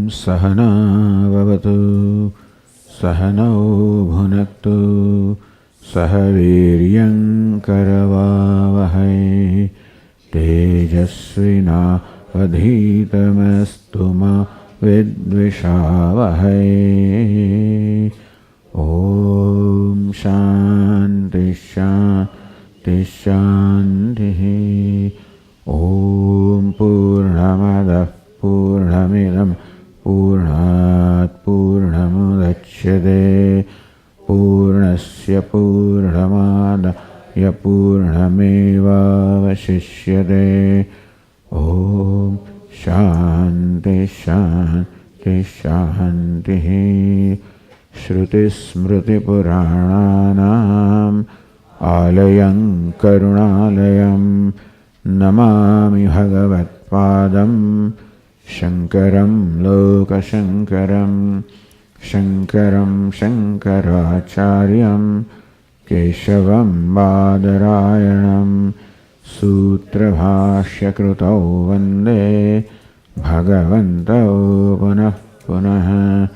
Sahana Vavatu Sahano Bhunaktu Sahaviryam Karavavahai Tejasvina Vadhitamastu ma Vidvishavahai. Om Shanti Shanti Shanti. Om Purnamada Purnamidam Purnat Purnamudachyate Purnasya Purnamada Yapurnameva Vashishyate. Om Shanti Shanti Shanti. Shruti Smriti Purananam Alayam Karunalayam Namami Bhagavat Padam Shankaram Loka Shankaram Shankaram Shankaracharyam Keshavam Badarayanam Sutra Bhashya Krutau Vande Bhagavantau Punah Punah.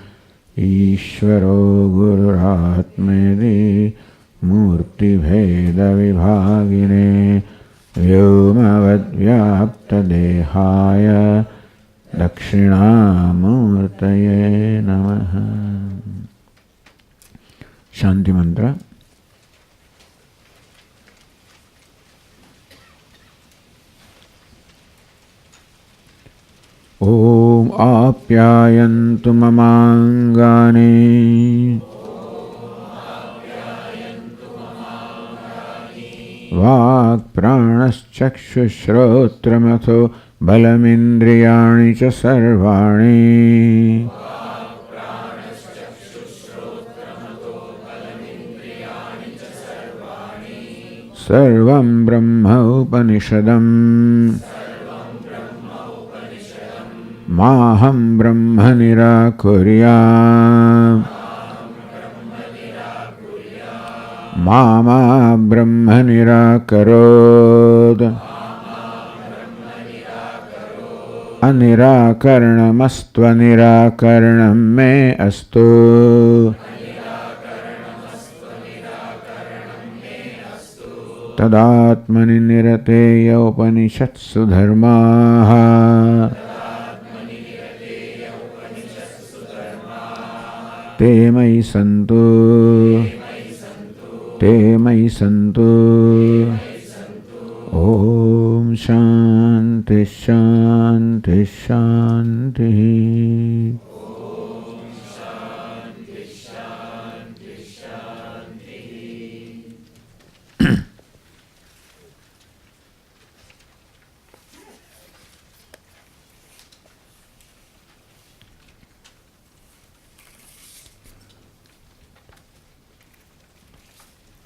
Ishvaro Gururatmedi Murti Bheda Vibhagine Vyomavad Vyapta Dehaya Dakshinamurtaye Namaha. Shanti Mantra. Om Apyayantu Mamangani Vak Pranaschakshushrotramatho Balamindriyani cha sarvani Sarvam Brahma Upanishadam Maham Brahma Nirakurya Mama Brahma Nirakarod Anirakaranamastva Nirakaranam me astu Tadatmani Nirateya Upanishatsu Dharmaha Te mai santu, te mai santu. Om Shanti Shanti Shanti. Om Shanti Shanti Shanti.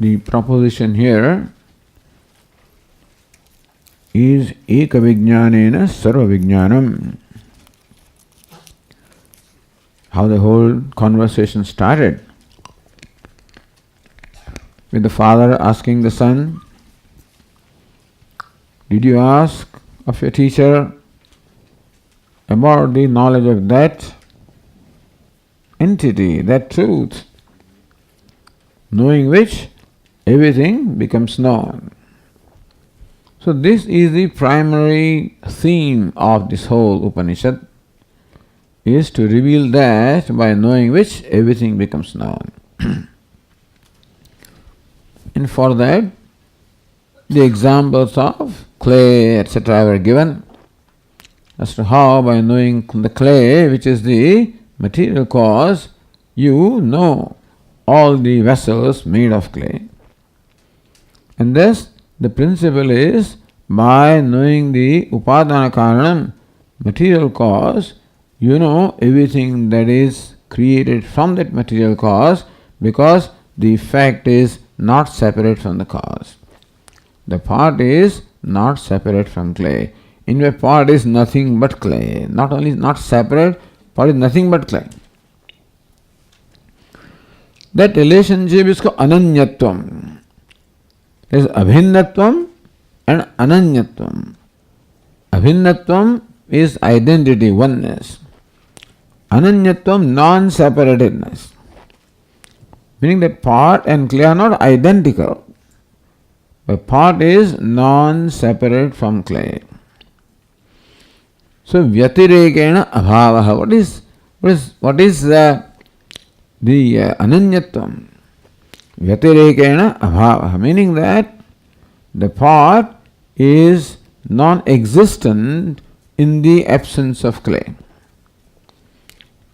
The proposition here is Eka Vijnanena Sarva Vijnanam. How the whole conversation started with the father asking the son, did you ask of your teacher about the knowledge of that entity, that truth, knowing which everything becomes known. So this is the primary theme of this whole Upanishad, is to reveal that by knowing which everything becomes known. And for that, the examples of clay, etc. were given as to how by knowing the clay, which is the material cause, you know all the vessels made of clay. And thus, the principle is, by knowing the Upadana Karanam, material cause, you know everything that is created from that material cause, because the effect is not separate from the cause. The part is not separate from clay. In fact, part is nothing but clay. Not only not separate, part is nothing but clay. That relationship is called Ananyatvam. There is Abhinnatvam and Ananyatvam. Abhinnatvam is identity, oneness. Ananyatvam, non-separatedness. Meaning that pot and clay are not identical. But pot is non-separate from clay. So vyatirekena abhavaha. What is the ananyatvam? Vyatirekena abhavaha. Meaning that the pot is non-existent in the absence of clay.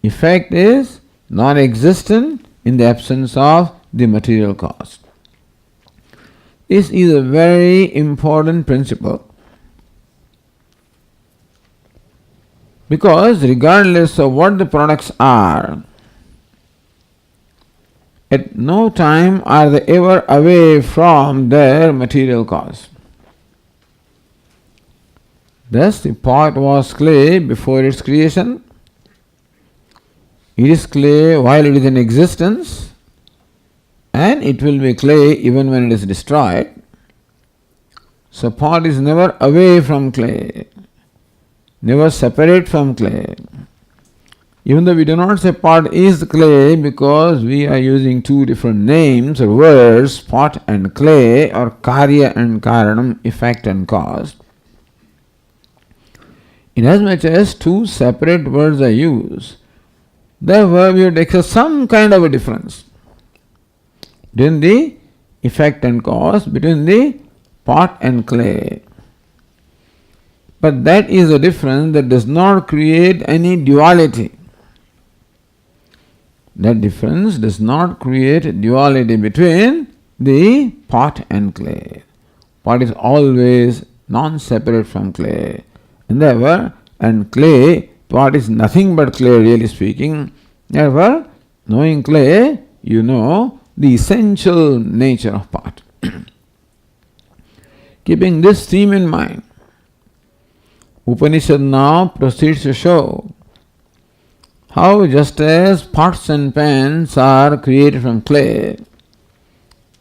Effect is non-existent in the absence of the material cause. This is a very important principle, because regardless of what the products are, at no time are they ever away from their material cause. Thus, the pot was clay before its creation. It is clay while it is in existence, and it will be clay even when it is destroyed. So pot is never away from clay, never separate from clay. Even though we do not say pot is clay, because we are using two different names or words, pot and clay, or karya and karanam, effect and cause. Inasmuch as two separate words are used, therefore we would accept some kind of a difference between the effect and cause, between the pot and clay. But that is a difference that does not create any duality. That difference does not create duality between the pot and clay. Pot is always non-separate from clay. And therefore, and clay, pot is nothing but clay, really speaking. Therefore, knowing clay, you know the essential nature of pot. Keeping this theme in mind, Upanishad now proceeds to show how just as pots and pans are created from clay,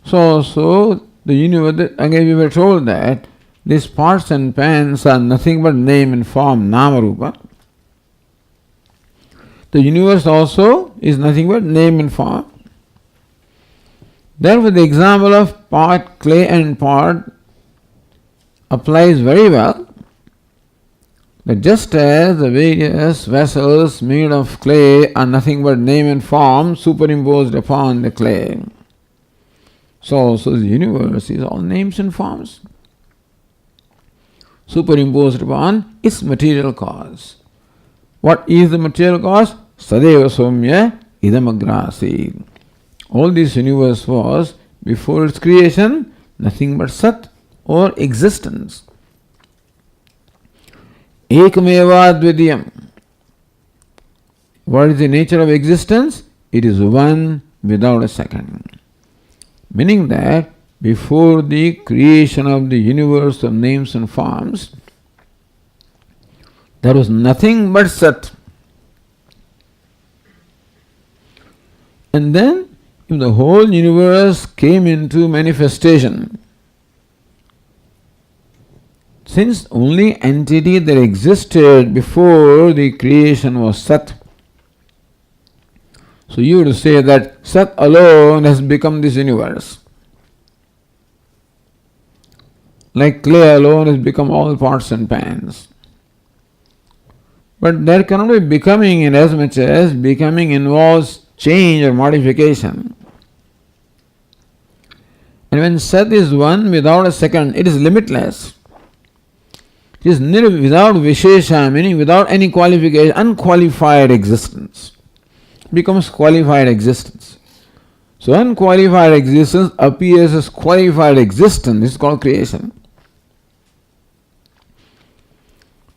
so the universe, again we were told that these pots and pans are nothing but name and form, nama rupa. The universe also is nothing but name and form. Therefore, the example of pot, clay and pot applies very well. That just as the various vessels made of clay are nothing but name and form superimposed upon the clay, so also the universe is all names and forms superimposed upon its material cause. What is the material cause? Sadeva Somya Idamagrasi. All this universe was, before its creation, nothing but Sat or existence. Ekameva Dvidiyam. What is the nature of existence? It is one without a second. Meaning that before the creation of the universe of names and forms, there was nothing but Sat. And then, if the whole universe came into manifestation, since only entity that existed before the creation was Sat, so you would say that Sat alone has become this universe. Like clay alone has become all pots and pans. But there cannot be becoming, in as much as becoming involves change or modification. And when Sat is one without a second, it is limitless. It is without Vishesha, meaning without any qualification, unqualified existence. It becomes qualified existence. So unqualified existence appears as qualified existence. This is called creation.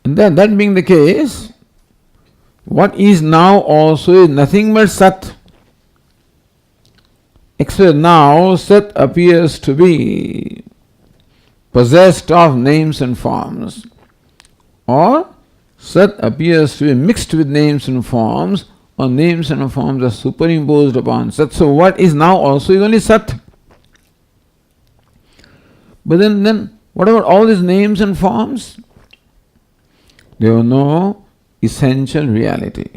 And then, that being the case, what is now also is nothing but Sat. Except now Sat appears to be possessed of names and forms, or Sat appears to be mixed with names and forms, or names and forms are superimposed upon Sat. So what is now also is only Sat. But then what about all these names and forms? They have no essential reality.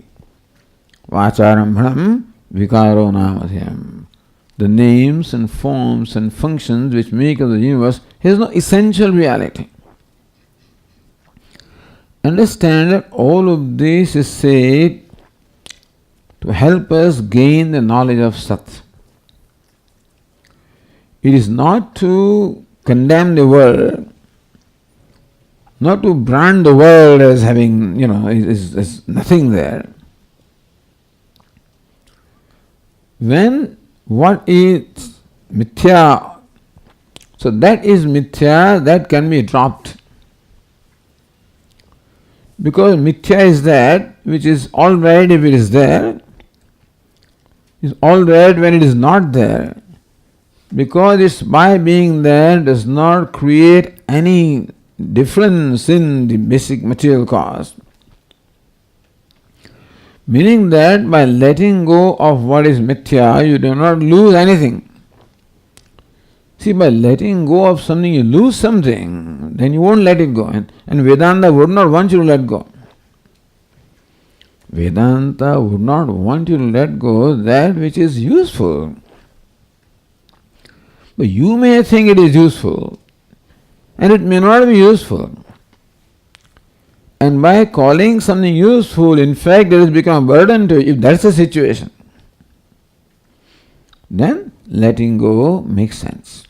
Vacharambhanam vikaro namadhyam. The names and forms and functions which make up the universe has no essential reality. Understand that all of this is said to help us gain the knowledge of Sat. It is not to condemn the world, not to brand the world as having, is nothing there. When what is mithya, so that is mithya, that can be dropped. Because mithya is that which is alright if it is there, is alright when it is not there. Because its by being there does not create any difference in the basic material cause. Meaning that by letting go of what is mithya, you do not lose anything. See, by letting go of something, you lose something, then you won't let it go. And Vedanta would not want you to let go. Vedanta would not want you to let go that which is useful. But you may think it is useful, and it may not be useful. And by calling something useful, in fact, it has become a burden to you. If that's the situation, then letting go makes sense.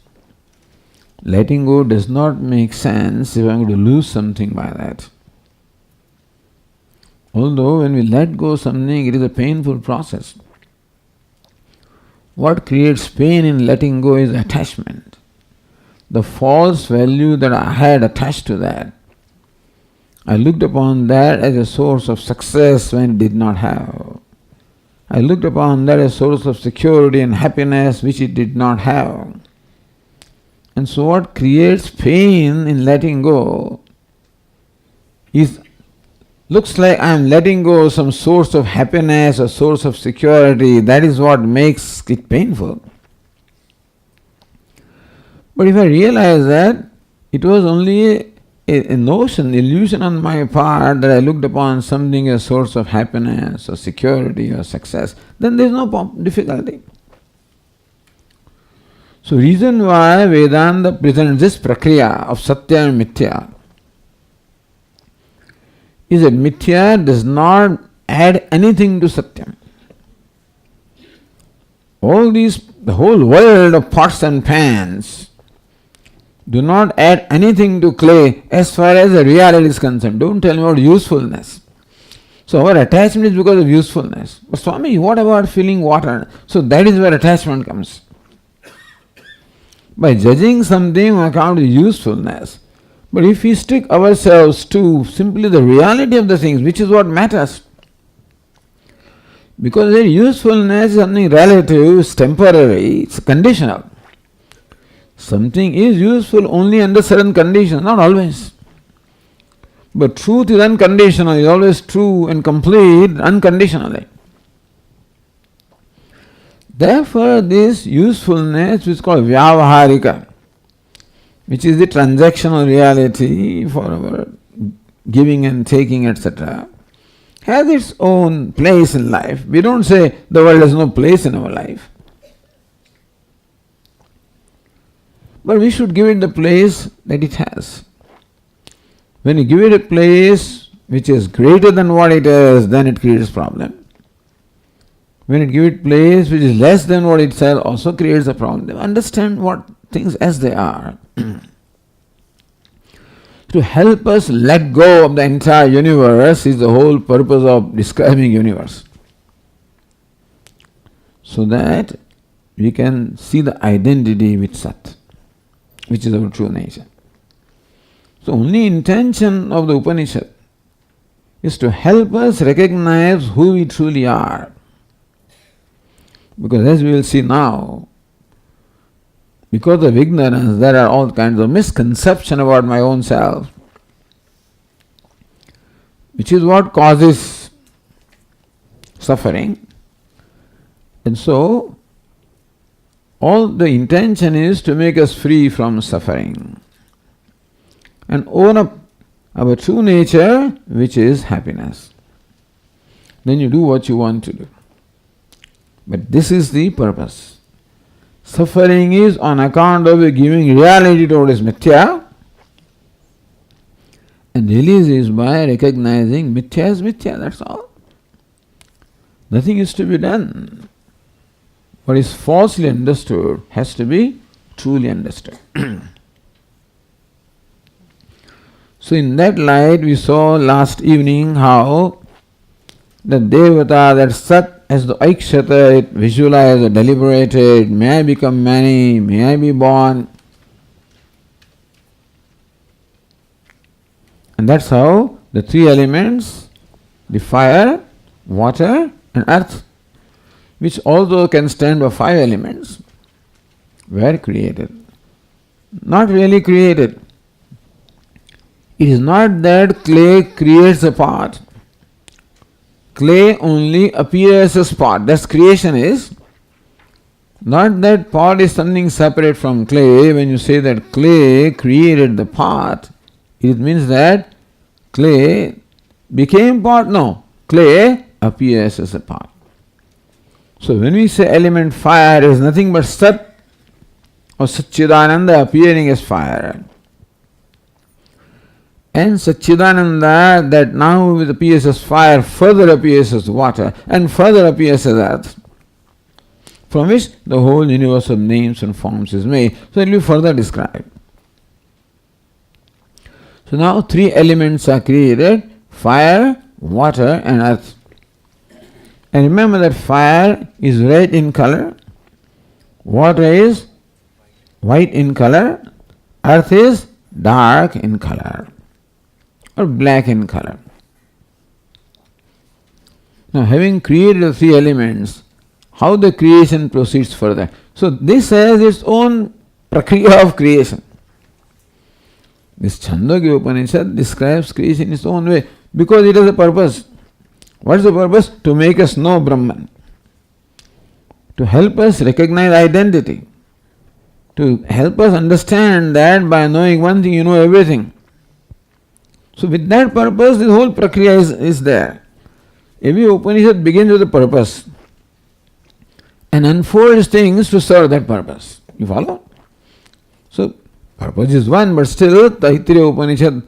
Letting go does not make sense if I'm going to lose something by that. Although when we let go something, it is a painful process. What creates pain in letting go is attachment. The false value that I had attached to that. I looked upon that as a source of success when it did not have. I looked upon that as a source of security and happiness which it did not have. And so what creates pain in letting go looks like I am letting go of some source of happiness or source of security. That is what makes it painful. But if I realize that it was only a notion, illusion on my part that I looked upon something as a source of happiness or security or success, then there is no difficulty. So reason why Vedanta presents this prakriya of Satya and Mithya is that Mithya does not add anything to Satyam. The whole world of pots and pans do not add anything to clay as far as the reality is concerned. Don't tell me about usefulness. So our attachment is because of usefulness. But Swami, what about filling water? So that is where attachment comes. By judging something on account of usefulness. But if we stick ourselves to simply the reality of the things, which is what matters. Because their usefulness is something relative, it's temporary, it's conditional. Something is useful only under certain conditions, not always. But truth is unconditional, is always true and complete unconditionally. Therefore, this usefulness, which is called vyavaharika, which is the transactional reality for our giving and taking, etc., has its own place in life. We don't say the world has no place in our life. But we should give it the place that it has. When you give it a place which is greater than what it is, then it creates problem. When you give it place which is less than what it is, also creates a problem. Understand what things as they are. To help us let go of the entire universe is the whole purpose of describing universe. So that we can see the identity with Sat, which is our true nature. So only intention of the Upanishad is to help us recognize who we truly are. Because as we will see now, because of ignorance, there are all kinds of misconceptions about my own self, which is what causes suffering. And so, all the intention is to make us free from suffering and own up our true nature, which is happiness. then you do what you want to do. But this is the purpose. Suffering is on account of giving reality to what is mithya, and release is by recognizing mithya as mithya, that's all. Nothing is to be done. What is falsely understood has to be truly understood. So in that light we saw last evening how the Devata, that Sat, as the Aikshata, it visualized, deliberated, may I become many, may I be born. And that's how the three elements, the fire, water and earth, which also can stand for five elements, were created. Not really created. It is not that clay creates a pot. Clay only appears as pot. That's creation is. Not that pot is something separate from clay. When you say that clay created the pot, it means that clay became pot. No, clay appears as a pot. So when we say element fire is nothing but Sat or Satchidananda appearing as fire. And Satchidananda that now appears as fire further appears as water and further appears as earth, from which the whole universe of names and forms is made. So it will be further described. So now three elements are created: fire, water and earth. And remember that fire is red in color, water is white in color, earth is dark in color or black in color. Now having created the three elements, how the creation proceeds further. So this has its own prakriya of creation. This ChhandogyaUpanishad describes creation in its own way because it has a purpose. What is the purpose? To make us know Brahman, to help us recognize identity, to help us understand that by knowing one thing you know everything. So with that purpose, the whole prakriya is there. Every Upanishad begins with a purpose and unfolds things to serve that purpose. You follow? So purpose is one, but still Taittiriya Upanishad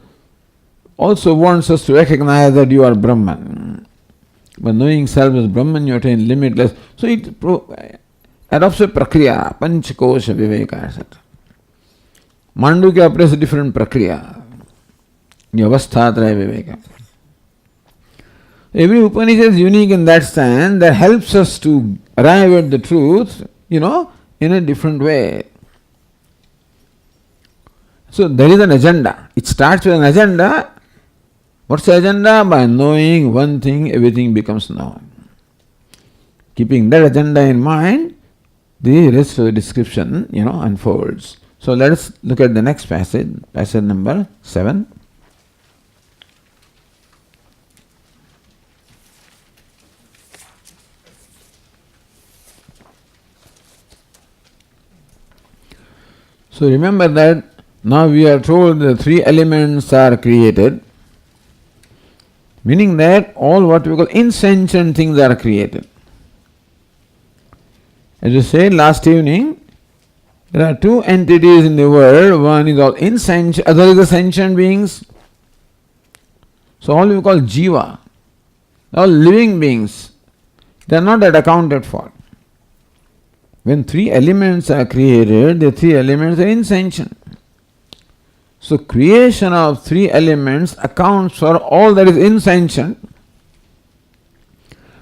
also wants us to recognize that you are Brahman. But knowing self as Brahman, you attain limitless. So it adopts a prakriya, panchakosha viveka, etc. Mandukya operates a different prakriya. Avasthatraya viveka. Every Upanishad is unique in that sense that helps us to arrive at the truth, in a different way. So there is an agenda. It starts with an agenda. What's the agenda? By knowing one thing, everything becomes known. Keeping that agenda in mind, the rest of the description, unfolds. So let us look at the next passage, passage number 7. So remember that now we are told the three elements are created, meaning that all what we call insentient things are created. As you said last evening, there are two entities in the world. One is all insentient, other is the sentient beings. So all we call jiva, all living beings, they are not that accounted for. When three elements are created, the three elements are insentient. So creation of three elements accounts for all that is insentient.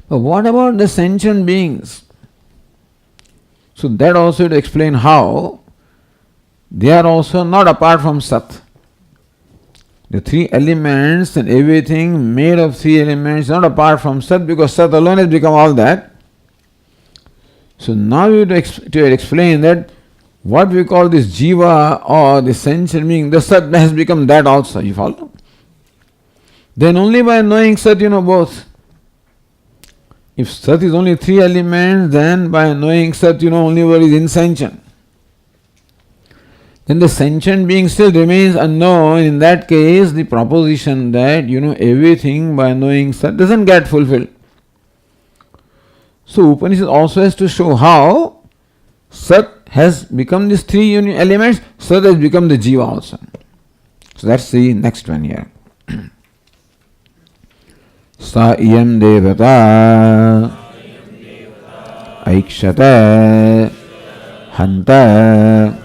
But what about the sentient beings? So that also to explain how they are also not apart from Sat. The three elements and everything made of three elements not apart from Sat, because Sat alone has become all that. So now you have to explain that what we call this jiva or the sentient being, the Sat has become that also. You follow? Then only by knowing Sat you know both. If Sat is only three elements, then by knowing Sat you know only what is insentient. Then the sentient being still remains unknown. In that case, the proposition that you know everything by knowing Sat doesn't get fulfilled. So Upanishad also has to show how Sat has become these three elements, Sat has become the Jiva also. So that's the next one here. Sa iyam devata aikshata hanta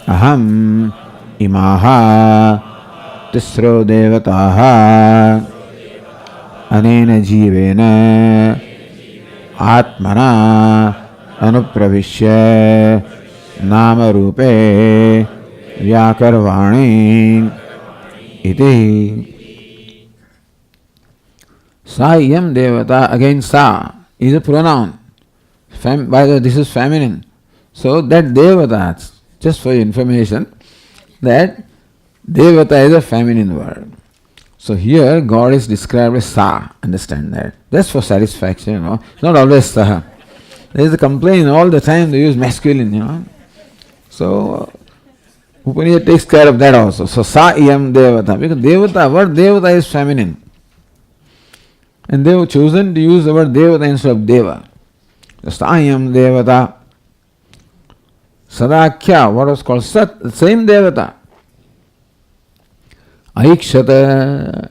aham imaha tisro devataha anena jivena atmana anupravishya nama rupe vyakarvani iti. Sa iyam devata, again sa is a pronoun. By the way, this is feminine. So that devata, just for your information, that devata is a feminine word. So here God is described as sa, understand that. Just for satisfaction, not always saha. There is a complaint all the time they use masculine, So Upanishad takes care of that also. So sa iyam devata, because devata, word devata is feminine. And they have chosen to use the word devata instead of deva. Sa iyam devata. Sadakya, what was called Sat, the same devata. Aikshata,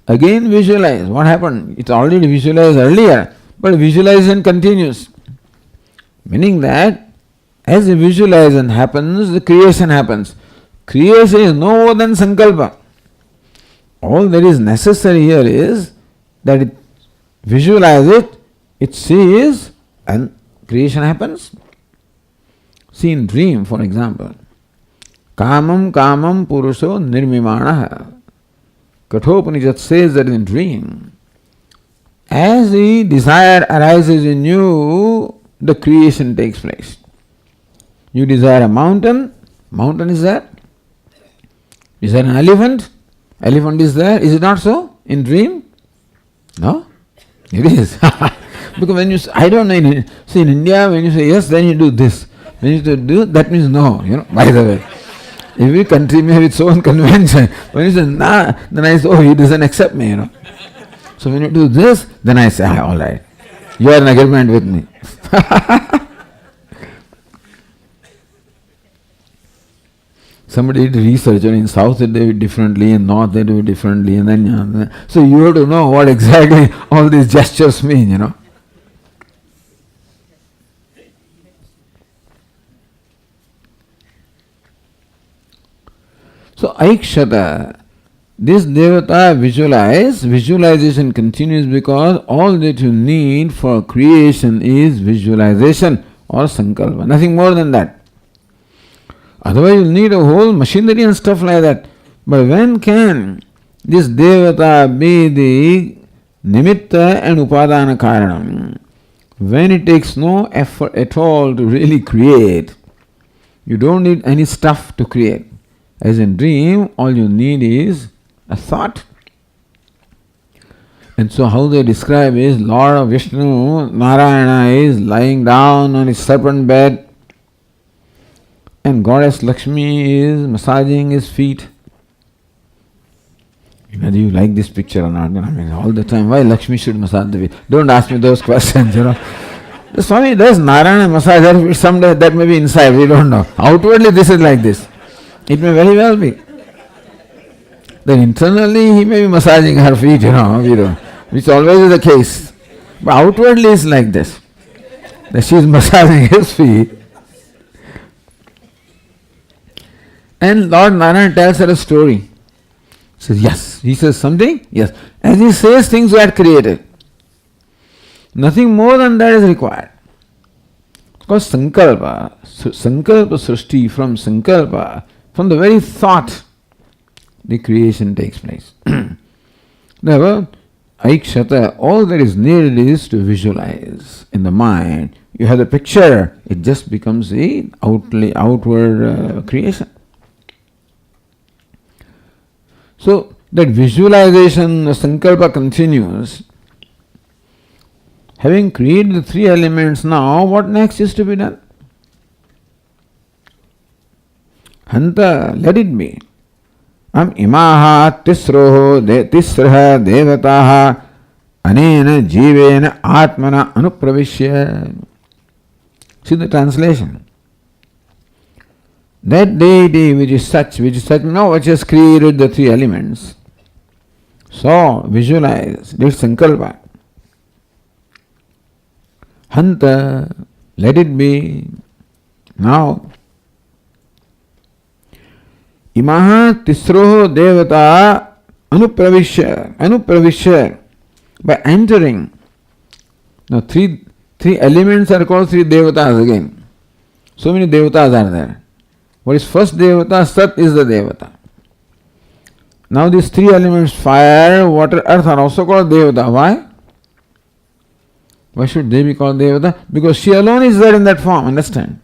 again visualize. What happened? It's already visualized earlier, but visualization continues. Meaning that as the visualization happens, the creation happens. Creation is no more than sankalpa. All that is necessary here is that it visualize it, it sees, and creation happens. See in dream, for example, kamam kamam purusho nirmimanaha. Kathopanishad says that in dream, as the desire arises in you, the creation takes place. You desire a mountain, mountain is there. Desire an elephant, elephant is there. Is it not so in dream? No? It is. Because when you say, I don't know, see in India, when you say yes, then you do this. When you do, that means no, by the way. Every country may have its own convention. When you say nah, then I say, oh, he doesn't accept me, So when you do this, then I say, all right, you are in agreement with me. Somebody did research, and in South they do it differently, in North they do it differently, and then so you have to know what exactly all these gestures mean, So aikshata, this devata visualization continues because all that you need for creation is visualization or sankalpa, nothing more than that. Otherwise you'll need a whole machinery and stuff like that. But when can this devata be the nimitta and upadana karanam? When it takes no effort at all to really create. You don't need any stuff to create. As in dream, all you need is a thought. And so how they describe is Lord of Vishnu, Narayana, is lying down on his serpent bed, and Goddess Lakshmi is massaging his feet. Whether you like this picture or not, all the time, why Lakshmi should massage the feet? Don't ask me those questions, The Swami does Narayana massage her feet, someday that may be inside, we don't know. Outwardly this is like this. It may very well be. Then internally he may be massaging her feet, we don't, which always is the case. But outwardly it's like this. That she is massaging his feet. And Lord Narayana tells her a story. He says, yes. He says something? Yes. As he says, things were created. Nothing more than that is required. Because sankalpa srishti, from sankalpa, from the very thought, the creation takes place. Therefore, aikshata, all that is needed is to visualize in the mind. You have the picture, it just becomes the outward creation. So that visualization, the sankalpa continues. Having created the three elements now, what next is to be done? Hanta, let it be. Am imaha tisraha devataha Anena jivena atmana anupravishya. See the translation. That deity which is such, now which has created the three elements. So, visualize, did sankalpa. Hanta, let it be. Now, imaha tisroho devata anupravishya, by entering. Now, three elements are called three devatas again. So many devatas are there. What is first devata? Sat is the devata. Now these three elements, fire, water, earth, are also called devata. Why? Why should they be called devata? Because she alone is there in that form. Understand?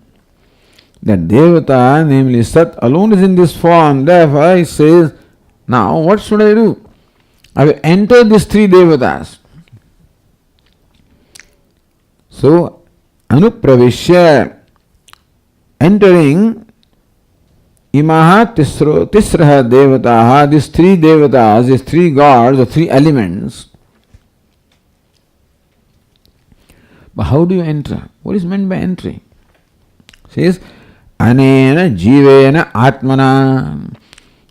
That devata, namely Sat, alone is in this form. Therefore, he says, now what should I do? I will enter these three devatas. So, anupravishya, entering imaha tisraha devataha, these three devatas, these three gods, the three elements. But how do you enter? What is meant by entry? It says, anena jivena atmana.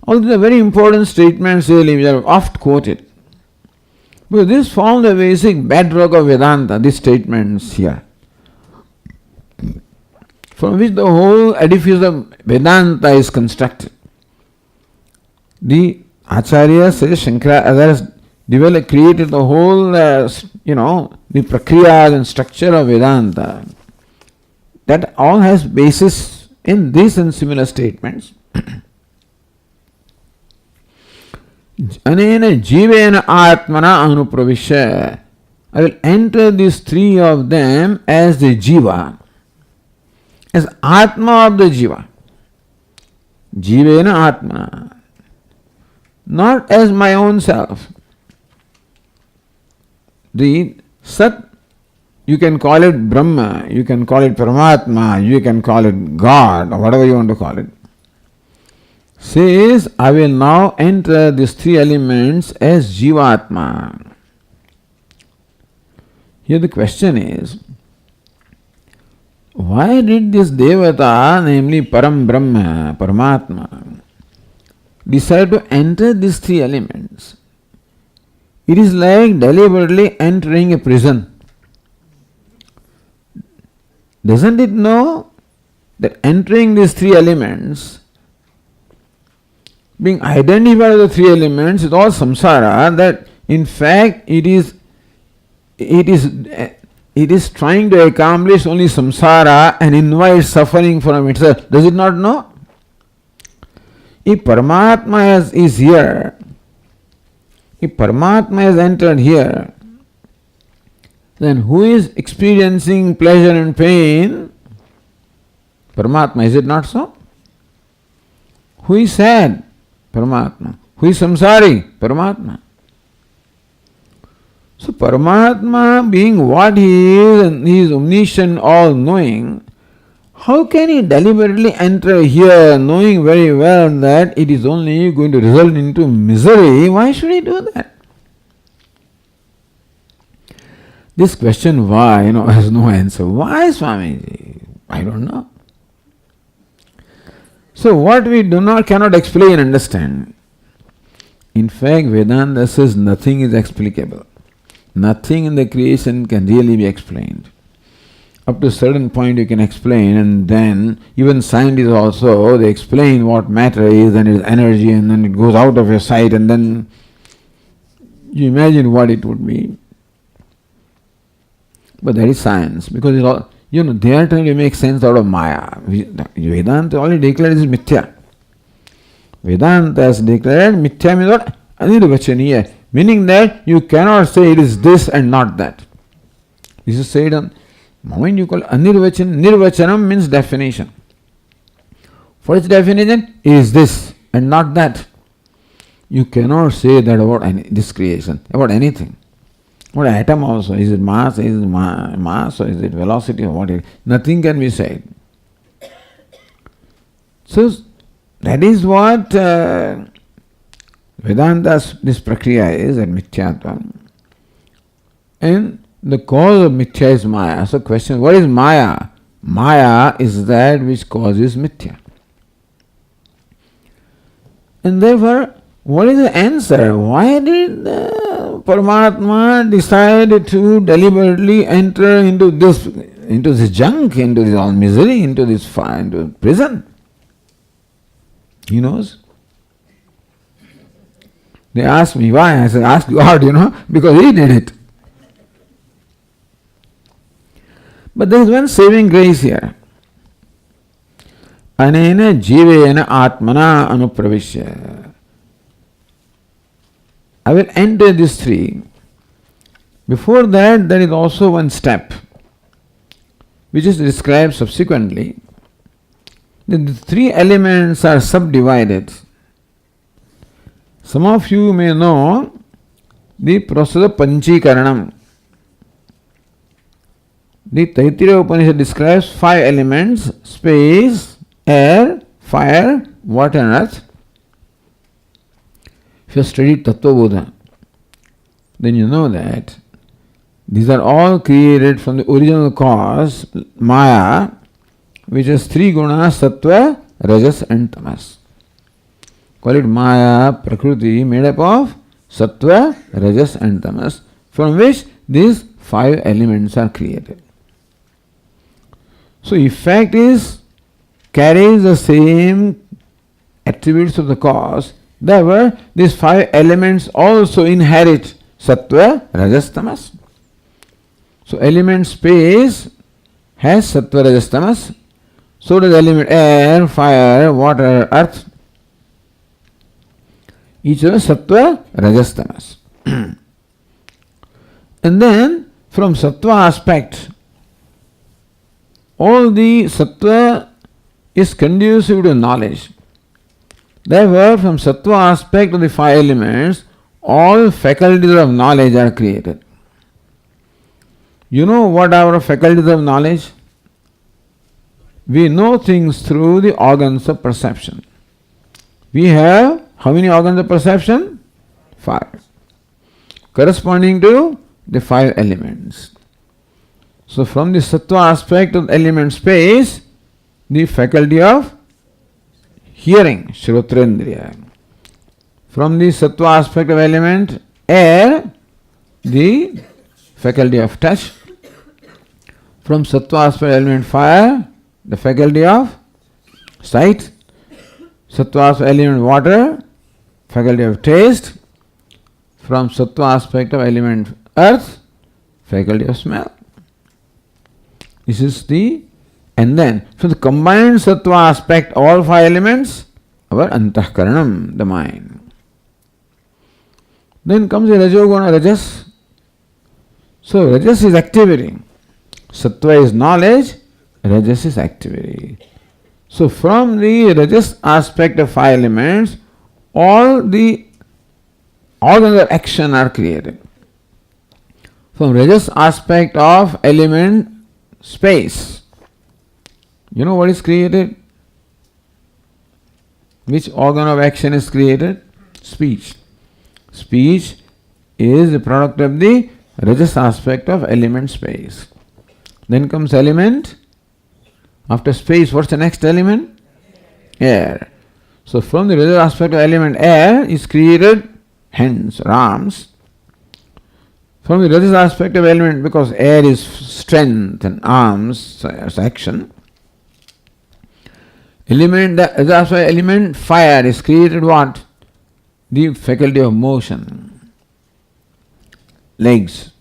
All these are very important statements really, which are oft quoted. Because this forms the basic bedrock of Vedanta, these statements here, from which the whole edifice of Vedanta is constructed. The Acharya says, Shankara, others developed, created the whole, the prakriyas and structure of Vedanta. That all has basis in these and similar statements. Anena jivena atmana anupravishya. I will enter these three of them as the jiva, as atma of the jiva. Jivena atma. Not as my own self. The Sat, you can call it Brahma, you can call it Paramatma, you can call it God, or whatever you want to call it. Says, I will now enter these three elements as Jivatma. Here the question is, why did this Devata, namely Param Brahma, Paramatma, decide to enter these three elements? It is like deliberately entering a prison. Doesn't it know that entering these three elements, being identified with the three elements, is all samsara, that in fact it is trying to accomplish only samsara and invite suffering from itself? Does it not know? If Paramatma is here, if Paramatma has entered here, then who is experiencing pleasure and pain? Paramatma, is it not so? Who is sad? Paramatma. Who is samsari? Paramatma. So Paramatma, being what he is, and he is omniscient, all-knowing, how can he deliberately enter here, knowing very well that it is only going to result into misery? Why should he do that? This question why, has no answer. Why, Swamiji? I don't know. So what we cannot explain, understand. In fact, Vedanta says nothing is explicable. Nothing in the creation can really be explained. Up to a certain point you can explain, and then even scientists also, they explain what matter is and its energy, and then it goes out of your sight, and then you imagine what it would be. But that is science, because it's all, they are trying to make sense out of Maya. Vedanta already declared this is mithya. Vedanta has declared mithya means what? Anirvachaniya, meaning that you cannot say it is this and not that. This is said on the moment you call anirvachan. Nirvachanam means definition. For its definition, it is this and not that. You cannot say that about this creation, about anything. What atom also? Is it mass? Is it mass or is it velocity or what? Nothing can be said. So that is what Vedanta's this prakriya is, and mithyatva. And the cause of mithya is Maya. So question, what is Maya? Maya is that which causes mithya. And therefore, what is the answer? Why did Paramatma decide to deliberately enter into this junk, into this all misery, into this fire, into prison? He knows. They asked me why. I said, ask God, because He did it. But there is one saving grace here. Anena jivena atmana anupravishya. I will enter these three. Before that, there is also one step, which is described subsequently. The three elements are subdivided. Some of you may know the process of Panchikaranam. The Taittiriya Upanishad describes 5 elements: space, air, fire, water and earth. If you study Tattva Bodha, then you know that these are all created from the original cause, Maya, which has 3 gunas, Sattva, Rajas and Tamas. Call it Maya, Prakriti, made up of Sattva, Rajas and Tamas, from which these 5 elements are created. So effect carries the same attributes of the cause. Therefore, these 5 elements also inherit Sattva, Rajas, Tamas. So element space has Sattva, Rajas, Tamas. So does element air, fire, water, earth. Each of them Sattva, Rajas, Tamas. And then from Sattva aspect, all the Sattva is conducive to knowledge. Therefore, from Sattva aspect of the 5 elements, all faculties of knowledge are created. You know what are our faculties of knowledge? We know things through the organs of perception. We have how many organs of perception? 5. Corresponding to the 5 elements. So from the Sattva aspect of element space, the faculty of hearing, Shrotrendriya. From the Sattva aspect of element air, the faculty of touch. From Sattva aspect of element fire, the faculty of sight. Sattva aspect of element water, faculty of taste. From Sattva aspect of element earth, faculty of smell. This is and then from the combined Sattva aspect, all 5 elements, our Antahkaranam, the mind. Then comes the Rajoguna, Rajas. So Rajas is activity. Sattva is knowledge, Rajas is activity. So from the Rajas aspect of 5 elements, all the organs of action are created. From Rajas aspect of element space, you know what is created? Which organ of action is created? Speech. Speech is the product of the Rajas aspect of element space. Then comes element. After space, what's the next element? Air. So from the Rajas aspect of element air is created hands or arms. From the Rajas aspect of element, because air is strength and arms as action, element fire is created what? The faculty of motion. Legs.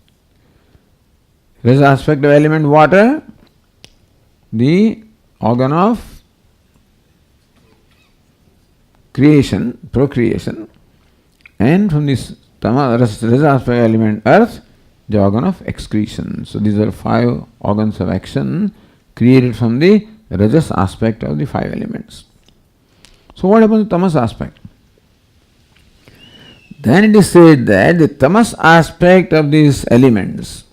Rajas aspect of element water, the organ of creation, procreation, and from this Rajas aspect element earth, the organ of excretion. So these are 5 organs of action created from the Rajas aspect of the 5 elements. So what happens to Tamas aspect? Then it is said that the Tamas aspect of these elements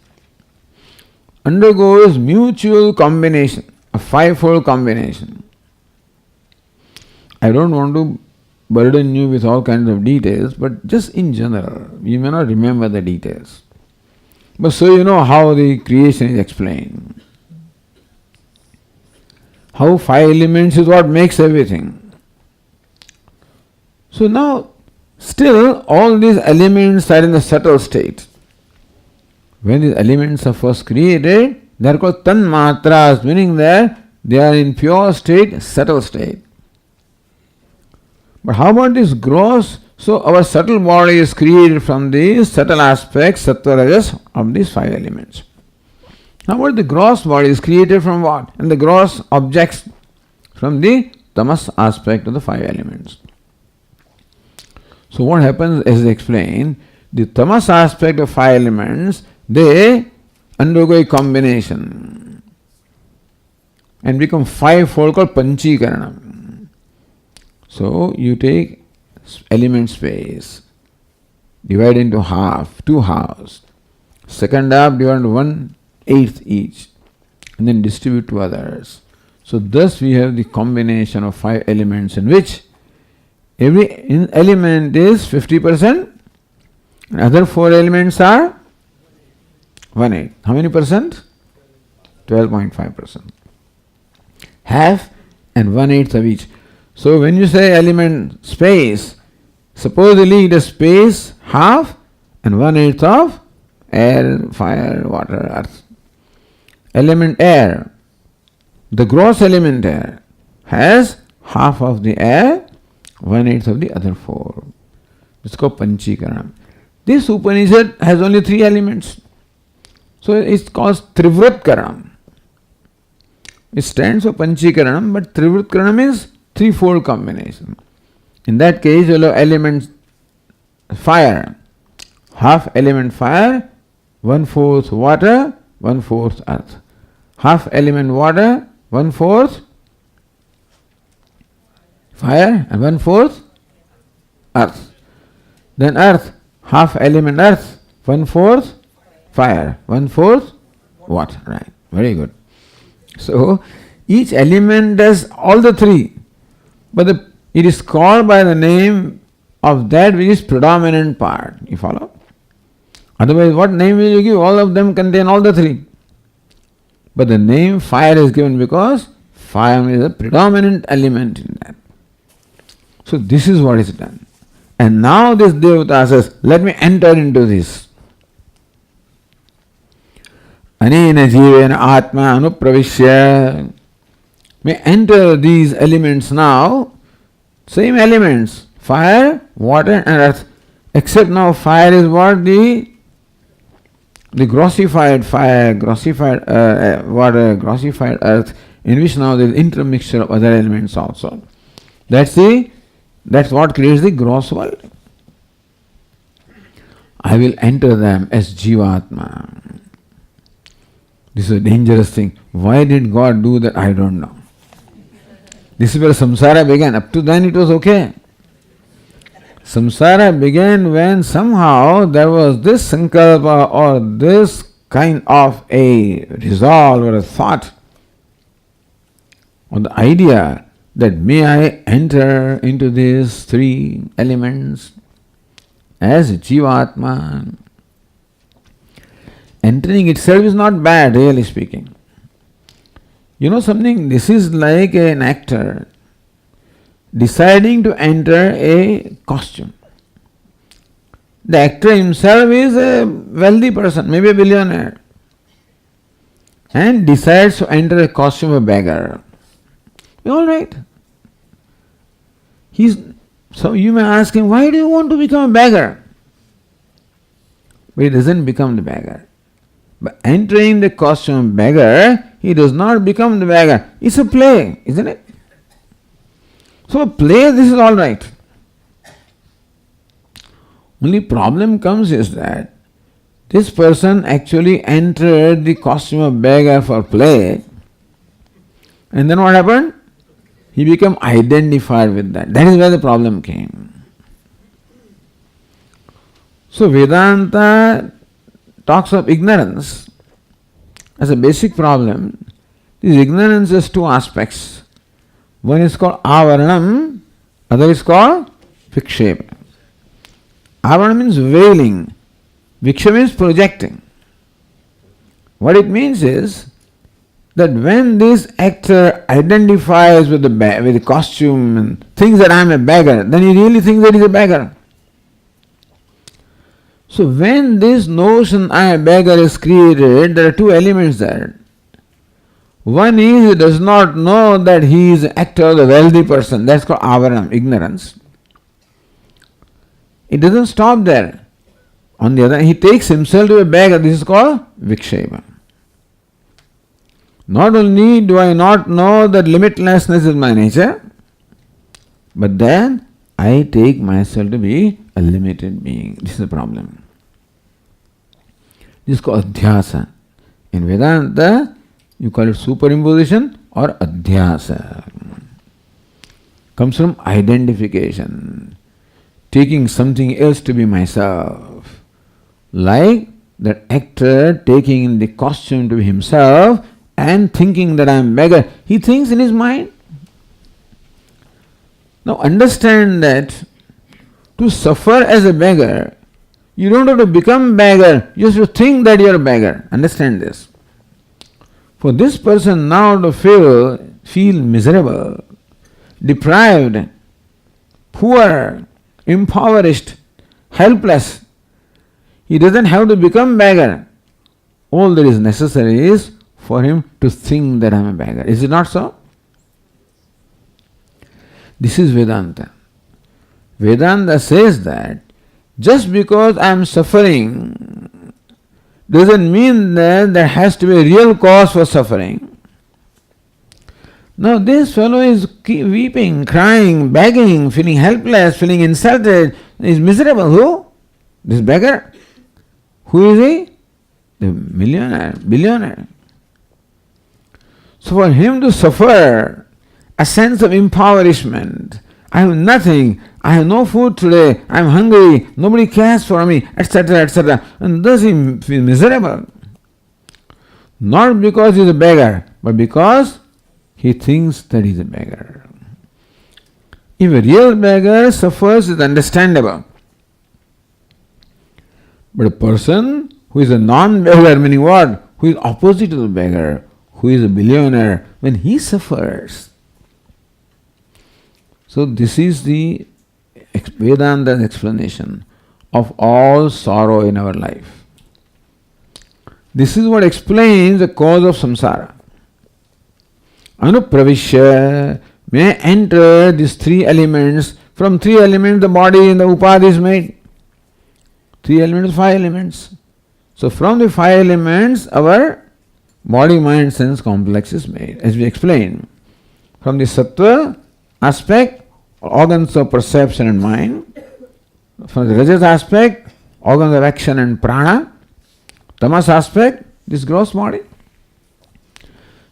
undergoes mutual combination, a 5-fold combination. I don't want to burden you with all kinds of details, but just in general, you may not remember the details. But so you know how the creation is explained. How five elements is what makes everything. So now, still all these elements are in the subtle state. When these elements are first created, they are called tanmatras, meaning that they are in pure state, subtle state. But how about this gross? So our subtle body is created from the subtle aspects, sattva, rajas, of these five elements. How about the gross body is created from what? And the gross objects from the tamas aspect of the five elements. So what happens, as I explained, the tamas aspect of five elements, they undergo a combination and become fivefold, called panchikaranam. So you take element space, divide into half, two halves. Second half divide into 1/8 each, and then distribute to others. So thus we have the combination of five elements in which every element is 50%, and other four elements are 1/8. How many percent? 12.5%. Half and 1/8 of each. So when you say element space, supposedly it is space, half, and 1/8 of air, fire, water, earth. Element air, the gross element air, has half of the air, 1/8 of the other four. It's called Panchikaranam. This Upanishad has only three elements. So it's called Trivritkaranam. It stands for Panchikaranam, but Trivritkaranam is threefold combination. In that case, you'll have element fire, half element fire, 1/4 water, 1/4 earth. Half element water, 1/4 fire, and 1/4 earth. Then earth, half element earth, 1/4 fire, 1/4 water. Right, very good. So each element does all the three, but it is called by the name of that which is predominant part. You follow? Otherwise, what name will you give? All of them contain all the three. But the name fire is given because fire is a predominant element in that. So this is what is done. And now this Devata says, let me enter into this. Anena jivena atma anupravishya. May enter these elements now. Same elements, fire, water and earth. Except now fire is what? The grossified fire, grossified water, grossified earth, in which now there is intermixture of other elements also. That's what creates the gross world. I will enter them as Jivatma. This is a dangerous thing. Why did God do that? I don't know. This is where samsara began. Up to then it was okay. Samsara began when somehow there was this sankalpa or this kind of a resolve or a thought or the idea that may I enter into these three elements as Jivatma. Entering itself is not bad, really speaking. You know something, this is like an actor deciding to enter a costume. The actor himself is a wealthy person, maybe a billionaire, and decides to enter a costume of a beggar. All right. So you may ask him, why do you want to become a beggar? But he doesn't become the beggar. By entering the costume of beggar, he does not become the beggar. It's a play, isn't it? So a play, this is all right. Only problem comes is that this person actually entered the costume of beggar for play, and then what happened? He became identified with that. That is where the problem came. So Vedanta talks of ignorance as a basic problem. This ignorance has two aspects. One is called avaranam, other is called vikshepa. Avaranam means veiling, vikshepa means projecting. What it means is that when this actor identifies with the costume and thinks that I am a beggar, then he really thinks that he is a beggar. So when this notion I am a beggar is created, there are two elements there. One is he does not know that he is an actor, the wealthy person. That's called avaram, ignorance. It doesn't stop there. On the other hand, he takes himself to a beggar. This is called viksheva. Not only do I not know that limitlessness is my nature, but then I take myself to be a limited being. This is the problem. This is called adhyasa. In Vedanta, you call it superimposition or adhyasa. Comes from identification. Taking something else to be myself. Like that actor taking the costume to be himself and thinking that I am beggar. He thinks in his mind. Now understand that to suffer as a beggar, you don't have to become beggar, you have to think that you are a beggar. Understand this. For this person now to feel miserable, deprived, poor, impoverished, helpless, he doesn't have to become beggar. All that is necessary is for him to think that I am a beggar. Is it not so? This is Vedanta. Vedanta says that just because I am suffering doesn't mean that there has to be a real cause for suffering. Now this fellow is weeping, crying, begging, feeling helpless, feeling insulted, is miserable. Who? This beggar. Who is he? The millionaire, billionaire. So for him to suffer a sense of impoverishment, I have nothing, I have no food today, I am hungry, nobody cares for me, etc., etc. And thus he feels miserable. Not because he is a beggar, but because he thinks that he is a beggar. If a real beggar suffers, it is understandable. But a person who is a non-beggar, meaning what? Who is opposite to the beggar, who is a billionaire, when he suffers. So this is the Vedanta's explanation of all sorrow in our life. This is what explains the cause of samsara. Anupravishya may enter these three elements. From three elements the body and the upadhi is made. Three elements, five elements. So from the five elements our body, mind, sense complex is made, as we explained. From the sattva aspect, organs of perception and mind. From the rajas aspect, organs of action and prana. Tamas aspect, this gross body.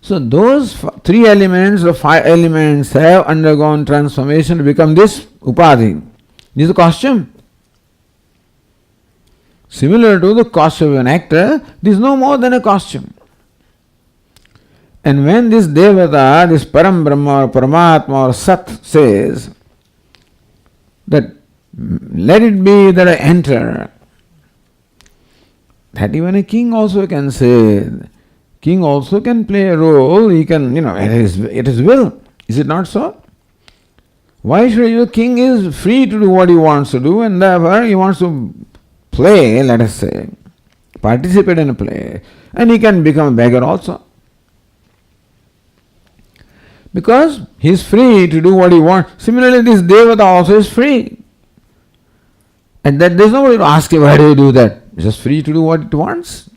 So those three elements or five elements have undergone transformation to become this upadhi. This is a costume. Similar to the costume of an actor, this is no more than a costume. And when this Devata, this Param Brahma or Paramatma or Sat says that let it be that I enter, that even a king also can say. King also can play a role, he can, it is will. Is it not so? Why should you? King is free to do what he wants to do, and therefore he wants to play, let us say, participate in a play, and he can become a beggar also. Because he is free to do what he wants. Similarly, this Devata also is free. And that there is nobody to ask him, why do you do that? He is just free to do what it wants.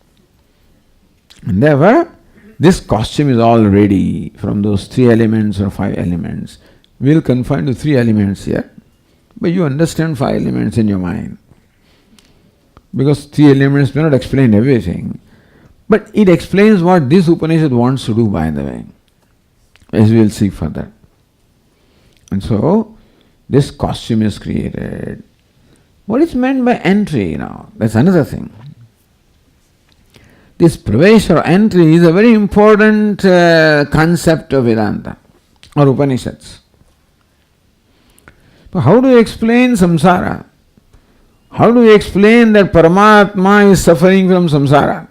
And therefore, this costume is all ready from those three elements or five elements. We will confine to three elements here. But you understand five elements in your mind. Because three elements may not explain everything. But it explains what this Upanishad wants to do, by the way. As we will see further. And so, this costume is created. What is meant by entry now? That's another thing. This pravesha or entry is a very important concept of Vedanta or Upanishads. But how do you explain samsara? How do you explain that Paramatma is suffering from samsara?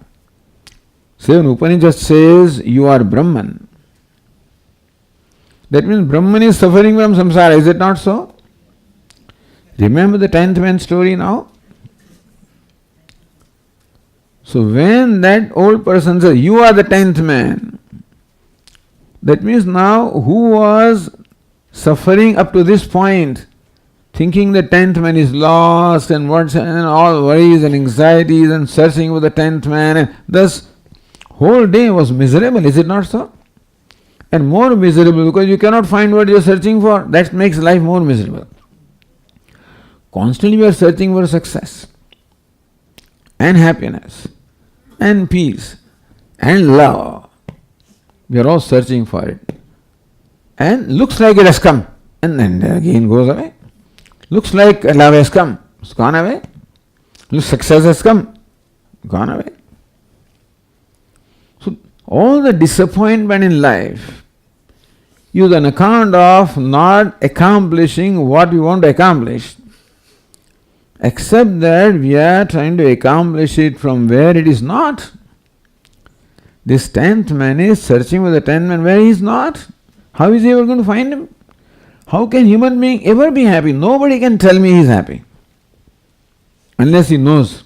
So when Upanishad says you are Brahman, that means Brahman is suffering from samsara, is it not so? Remember the 10th man story now? So when that old person says, you are the 10th man, that means now who was suffering up to this point, thinking the 10th man is lost and all worries and anxieties and searching for the 10th man, and thus whole day was miserable, is it not so? And more miserable because you cannot find what you are searching for. That makes life more miserable. Constantly we are searching for success and happiness and peace and love. We are all searching for it. And looks like it has come and then again goes away. Looks like love has come, it's gone away. Looks success has come, gone away. So all the disappointment in life is on account of not accomplishing what we want to accomplish, except that we are trying to accomplish it from where it is not. This 10th man is searching for the 10th man where he is not. How is he ever going to find him? How can human being ever be happy? Nobody can tell me he is happy unless he knows.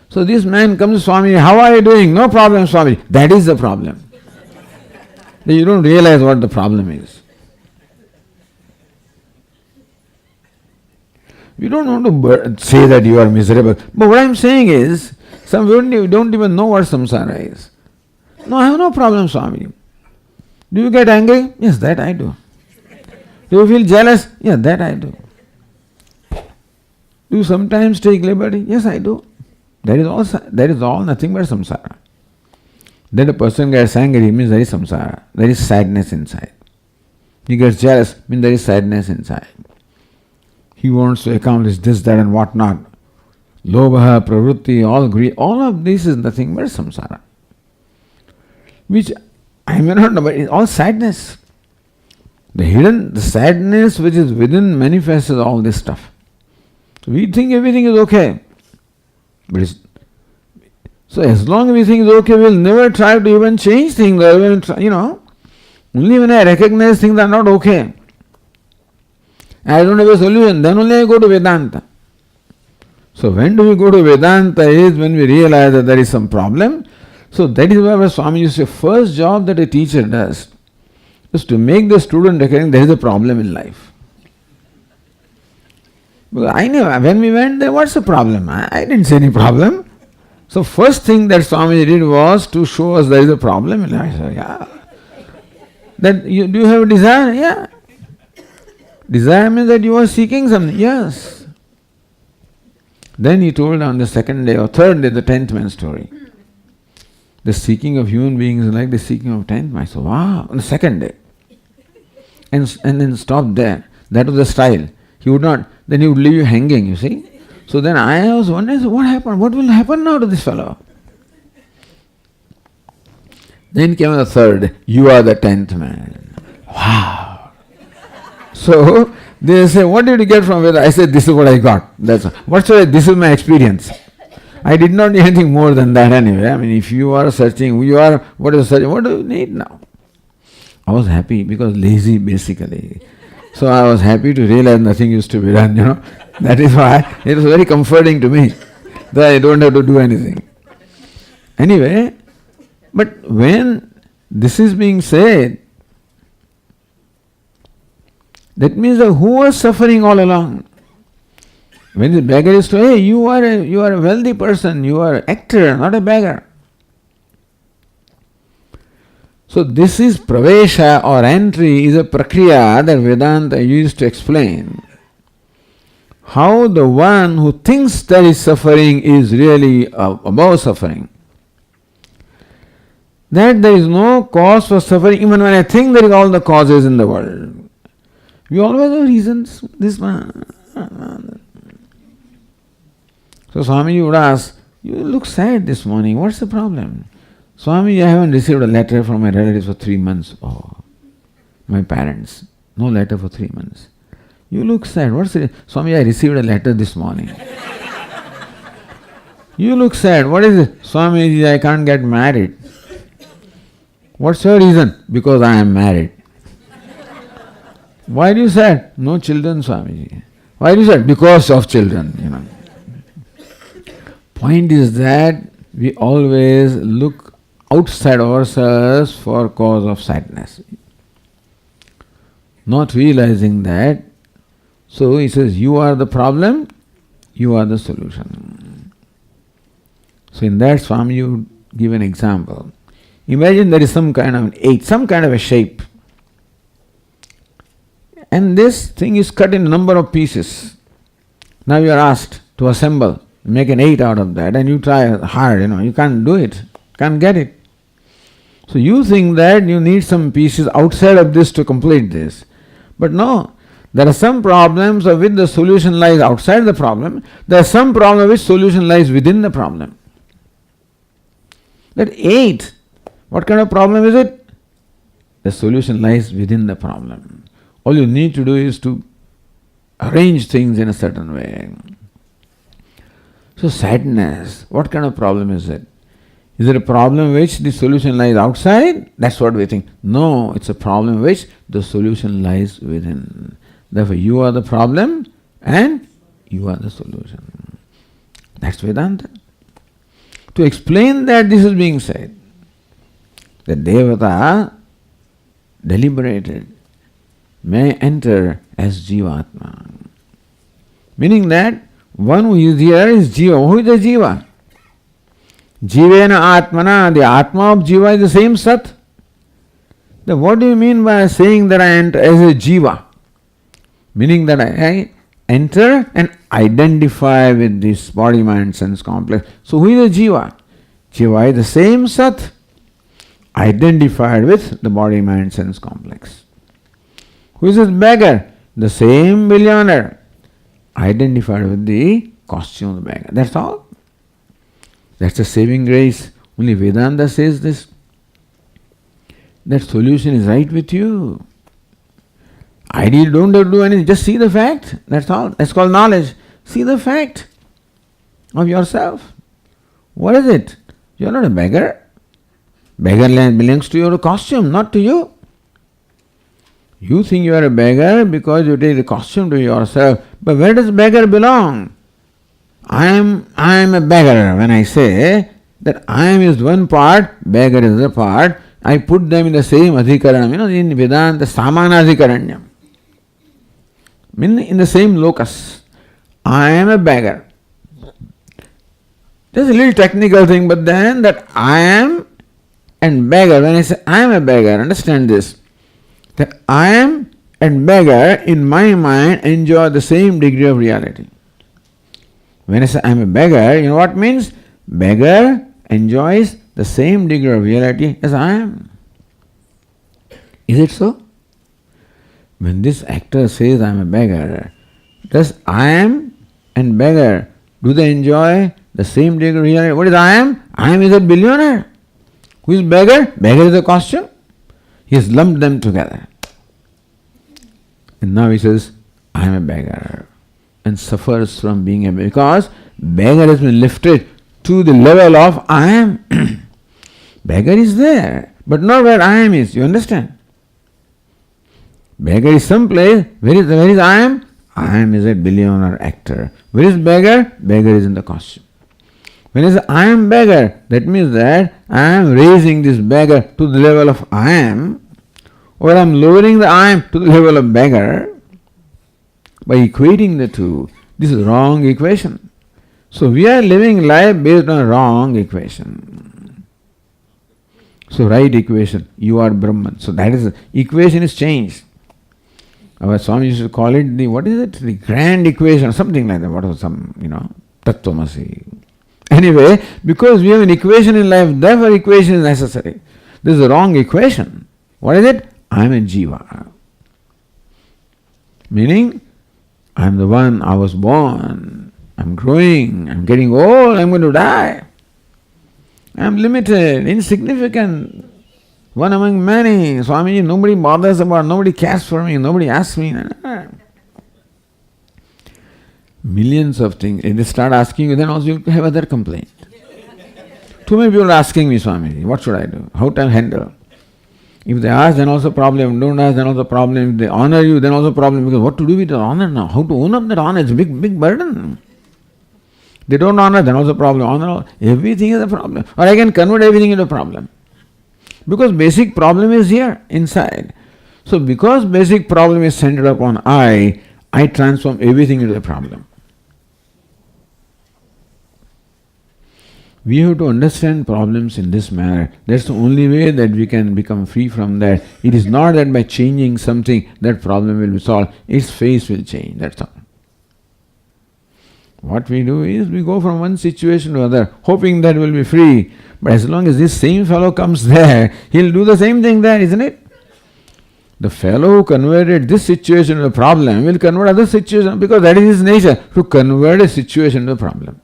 So this man comes to Swami, how are you doing? No problem, Swami. That is the problem. You don't realize what the problem is. We don't want to say that you are miserable. But what I am saying is, some don't even know what samsara is. No, I have no problem, Swami. Do you get angry? Yes, that I do. Do you feel jealous? Yes, that I do. Do you sometimes take liberty? Yes, I do. That is all nothing but samsara. That a person gets angry means there is samsara. There is sadness inside. He gets jealous means there is sadness inside. He wants to accomplish this, that and what not. Lobha, pravritti, all greed, all of this is nothing but samsara. Which I may not know, but it's all sadness. The sadness which is within manifests all this stuff. So we think everything is okay. But so as long as we think it's okay, we'll never try to even change things. Only when I recognize things are not okay, I don't have a solution, then only I go to Vedanta. So when do we go to Vedanta is when we realize that there is some problem. So that is why Swami used to say, first job that a teacher does is to make the student recognize there is a problem in life. Because I knew when we went there, what's the problem? I didn't see any problem. So first thing that Swami did was to show us there is a problem in life. I said, yeah. Do you have a desire? Yeah. Desire means that you are seeking something. Yes. Then he told on the second day or third day the 10th man story. The seeking of human beings is like the seeking of 10th man. I said, wow, on the second day. And then stopped there. That was the style. He would not, then he would leave you hanging, you see. So then I was wondering, what happened? What will happen now to this fellow? Then came the third, you are the 10th man. Wow. So they say, what did you get from it? I said, this is what I got. This is my experience. I did not need anything more than that anyway. I mean, if you are searching, what do you need now? I was happy because lazy basically. So I was happy to realize nothing used to be done, That is why it was very comforting to me that I don't have to do anything. Anyway, but when this is being said, that means that who was suffering all along? When the beggar is told, hey, you are a wealthy person, you are an actor, not a beggar. So this is pravesha or entry is a prakriya that Vedanta used to explain how the one who thinks that is suffering is really above suffering. That there is no cause for suffering, even when I think there is all the causes in the world. We always have reasons. This one. So Swami would ask, you look sad this morning, what's the problem? Swami, I haven't received a letter from my relatives for 3 months. Oh, my parents, no letter for 3 months. You look sad, what's it? Swami, I received a letter this morning. You look sad. What is it? Swamiji, I can't get married. What's your reason? Because I am married. Why are you sad? No children, Swamiji. Why are you sad? Because of children, Point is that we always look outside ourselves for cause of sadness. Not realizing that. So he says, you are the problem, you are the solution. So in that, Swami, you give an example. Imagine there is some kind of an eight, some kind of a shape. And this thing is cut in a number of pieces. Now you are asked to assemble, make an 8 out of that, and you try hard, you can't do it, can't get it. So you think that you need some pieces outside of this to complete this. But no, there are some problems of which the solution lies outside the problem. There are some problems of which solution lies within the problem. That 8, what kind of problem is it? The solution lies within the problem. All you need to do is to arrange things in a certain way. So sadness, what kind of problem is it? Is it a problem which the solution lies outside? That's what we think. No, it's a problem which the solution lies within. Therefore, you are the problem and you are the solution. That's Vedanta. To explain that, this is being said. The Devata deliberated, may enter as Jivatma. Meaning that one who is here is Jiva. Who is the Jiva? Jivena Atmana, the Atma of Jiva is the same Sat. Then what do you mean by saying that I enter as a Jiva? Meaning that I enter and identify with this body, mind, sense complex. So who is the Jiva? Jiva is the same Sat identified with the body, mind, sense complex. Who is this beggar? The same billionaire identified with the costume of the beggar. That's all. That's the saving grace. Only Vedanta says this. That solution is right with you. Ideally, don't have to do anything. Just see the fact. That's all. That's called knowledge. See the fact of yourself. What is it? You're not a beggar. Beggar belongs to your costume, not to you. You think you are a beggar because you take the costume to yourself. But where does beggar belong? I am a beggar. When I say that I am is one part, beggar is the part, I put them in the same adhikaranam. In Vedanta, samana adhikaranyam. In the same locus. I am a beggar. Just a little technical thing, but then that I am and beggar, when I say I am a beggar, understand this. That I am and beggar in my mind enjoy the same degree of reality. When I say I am a beggar, you know what means? Beggar enjoys the same degree of reality as I am. Is it so? When this actor says I am a beggar, does I am and beggar, do they enjoy the same degree of reality? What is I am? I am is a billionaire. Who is beggar? Beggar is a costume. He has lumped them together. And now he says, I am a beggar. And suffers from being a beggar. Because beggar has been lifted to the level of I am. Beggar is there, but not where I am is. You understand? Beggar is someplace. Where is I am? I am is a billionaire actor. Where is beggar? Beggar is in the costume. When I say I am beggar, that means that I am raising this beggar to the level of I am, or I am lowering the I am to the level of beggar by equating the two. This is wrong equation. So we are living life based on a wrong equation. So right equation, you are Brahman. So that is, the equation is changed. Our Swami used to call it the grand equation, or something like that. What was Tattvamasi. Anyway, because we have an equation in life, therefore equation is necessary. This is the wrong equation. What is it? I am a Jiva. Meaning, I am the one, I was born, I am growing, I am getting old, I am going to die. I am limited, insignificant, one among many. Swamiji, nobody bothers about, nobody cares for me, nobody asks me. Millions of things. If they start asking you, then also you have other complaints. Too many people are asking me, Swami, what should I do? How to handle? If they ask, then also problem. Don't ask, then also problem. If they honor you, then also problem. Because what to do with the honor now? How to own up that honor? It's a big burden. They don't honor, then also problem. Honor, everything is a problem. Or I can convert everything into a problem. Because basic problem is here, inside. So because basic problem is centered upon I transform everything into a problem. We have to understand problems in this manner. That's the only way that we can become free from that. It is not that by changing something that problem will be solved. Its face will change, that's all. What we do is we go from one situation to another, hoping that we'll be free. But as long as this same fellow comes there, he'll do the same thing there, isn't it? The fellow who converted this situation to a problem will convert other situations, because that is his nature, to convert a situation to a problem.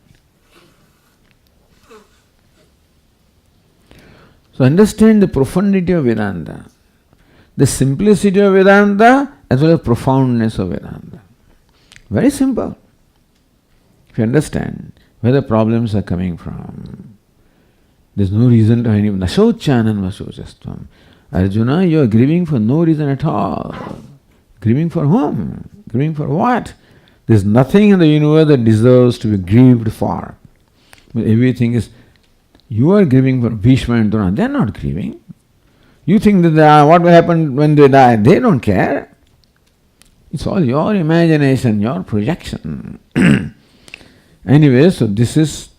So understand the profundity of Vedanta, the simplicity of Vedanta as well as profoundness of Vedanta. Very simple. If you understand where the problems are coming from, there's no reason to any Nashochanan Vashochastvam. Arjuna, you are grieving for no reason at all. Grieving for whom? Grieving for what? There's nothing in the universe that deserves to be grieved for. Everything is. You are grieving for Bhishma and Drona. They are not grieving. You think that what will happen when they die? They don't care. It's all your imagination, your projection. Anyway, so this is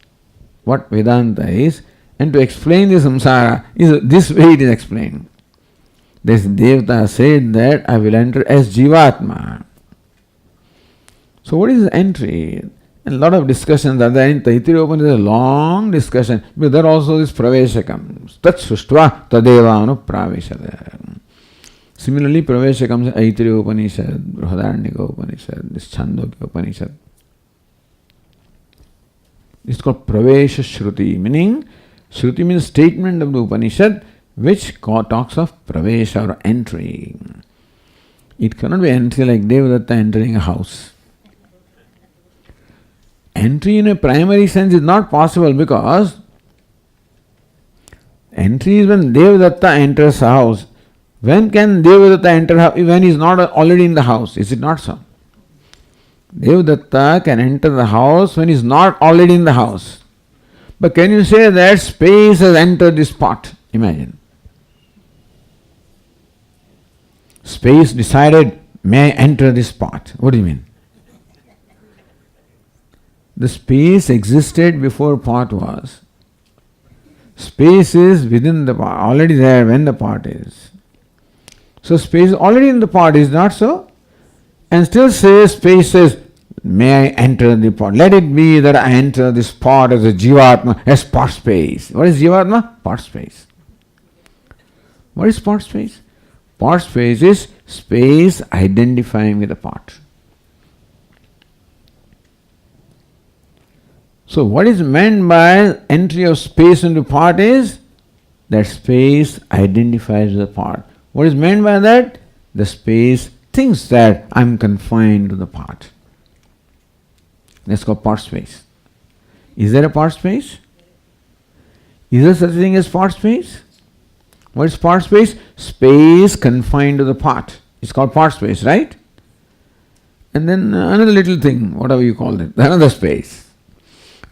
what Vedanta is. And to explain the samsara, this way it is explained. This Devata said that I will enter as Jivatma. So what is the entry? And a lot of discussions are there. In Taittiriya Upanishad, there's a long discussion. But there also is Praveshakam. Tat Suštva Tadeva Praveshada. Similarly, Praveshakam is Taittiriya Upanishad, Brihadaranyaka Upanishad, this Chandogya Upanishad. It's called Pravesha Shruti, meaning Shruti means statement of the Upanishad which talks of Pravesha or entry. It cannot be entry like Devadatta entering a house. Entry in a primary sense is not possible, because entry is when Devadatta enters a house. When can Devadatta enter a house? When he is not already in the house. Is it not so? Devadatta can enter the house when he is not already in the house. But can you say that space has entered this pot? Imagine. Space decided, may I enter this pot? What do you mean? The space existed before pot was. Space is within the pot, already there when the pot is. So space is already in the pot, is not so? And still space says, may I enter the pot? Let it be that I enter this pot as a Jivatma, as pot space. What is Jivatma? Pot space. What is pot space? Pot space is space identifying with the pot. So what is meant by entry of space into pot is that space identifies with the pot. What is meant by that? The space thinks that I am confined to the pot. That's called pot space. Is there a pot space? Is there such a thing as pot space? What is pot space? Space confined to the pot. It's called pot space, right? And then another little thing, whatever you call it, another space.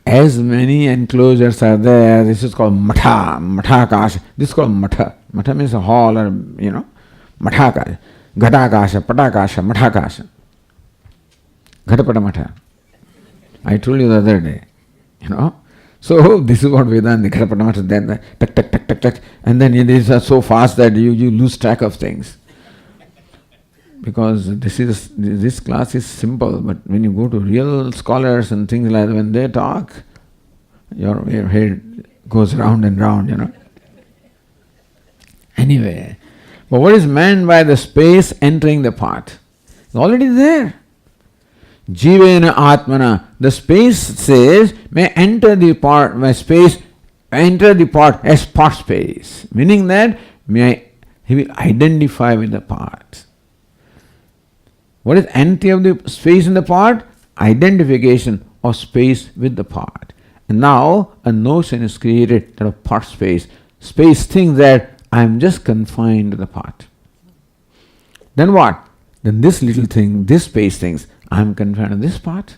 As many enclosures are there, this is called matha, mathakasha. This is called matha. Matha means a hall or, mathakasha. Ghatakasha, patakasha, mathakasha. Ghatapata matha. I told you the other day, So this is what Vedanta, Ghatapata matha, then tuck, tuck, tuck, tuck, tuck. And then these are so fast that you lose track of things. Because this class is simple, but when you go to real scholars and things like that, when they talk, your head goes round and round, Anyway, but what is meant by the space entering the pot? It's already there. Jivena Atmana, the space says, may enter the pot, my space, enter the pot as pot space. Meaning that, he will identify with the pot. What is entry of the space in the pot? identification of space with the part. And now a notion is created that of part space. Space thinks that I am just confined to the part. Then what? Then this little thing, this space thinks I am confined to this part.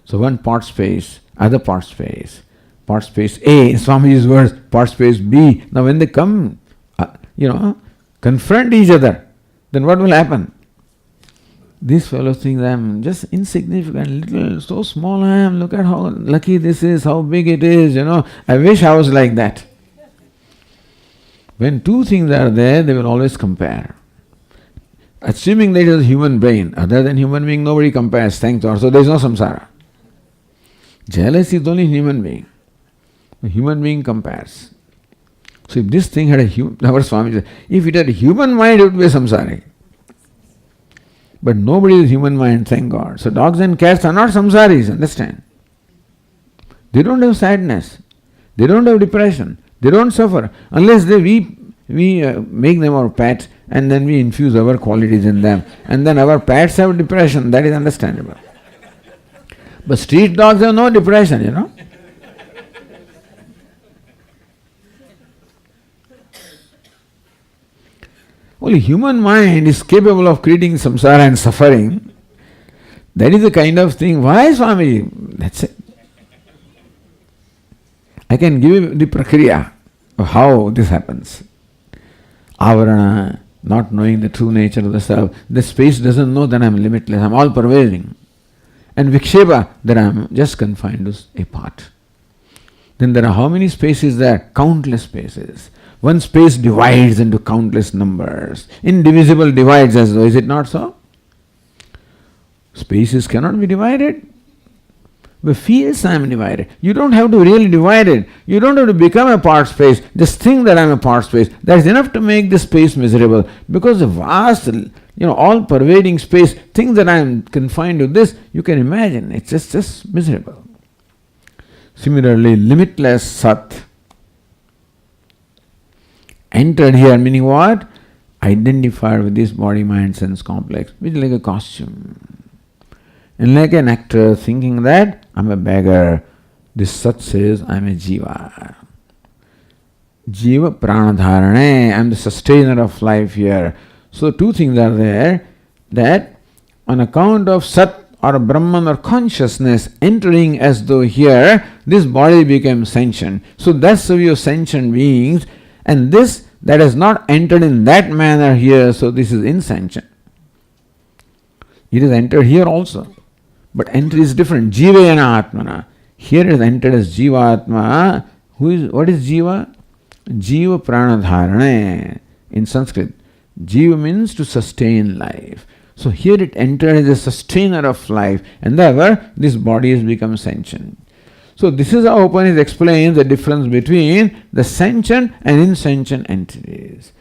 So one part space, other part space A, in Swamiji's words, part space B. Now when they come, confront each other, then what will happen? These fellows think I am just insignificant, little, so small I am, look at how lucky this is, how big it is, I wish I was like that. When two things are there, they will always compare. Assuming there is a human brain, other than human being, nobody compares, thank God, so there is no samsara. Jealousy is only human being. The human being compares. So if this thing had our Swami said, if it had a human mind, it would be a samsari. But nobody is human mind, thank God. So dogs and cats are not samsaris, understand? They don't have sadness. They don't have depression. They don't suffer. Unless we make them our pets and then we infuse our qualities in them. And then our pets have depression. That is understandable. But street dogs have no depression, Only human mind is capable of creating samsara and suffering. That is the kind of thing. Why, Swami? That's it. I can give you the prakriya of how this happens. Avarana, not knowing the true nature of the self. The space doesn't know that I am limitless, I am all pervading. And vikshepa, that I am just confined to a part. Then there are how many spaces there? Countless spaces. One space divides into countless numbers. Indivisible divides as though, is it not so? Spaces cannot be divided. But fields I am divided. You don't have to really divide it. You don't have to become a part space. Just think that I am a part space. That is enough to make this space miserable. Because the vast, all pervading space, think that I am confined to this, you can imagine. It's just miserable. Similarly, limitless Sat entered here, meaning what? Identified with this body, mind, sense complex, which is like a costume. And like an actor thinking that I'm a beggar, this Sat says I'm a Jiva. Jiva pranadharane, I'm the sustainer of life here. So two things are there, that on account of Sat or Brahman or consciousness entering as though here, this body became sentient. So that's the view of sentient beings. And this that has not entered in that manner here, so this is insentient. It is entered here also. But entry is different. Jivena Atmana. Here it is entered as Jiva Atma. What is Jiva? Jiva Pranadharane. In Sanskrit, Jiva means to sustain life. So here it entered as a sustainer of life, and therefore this body has become sentient. So this is how Upanishad explains the difference between the sentient and insentient entities.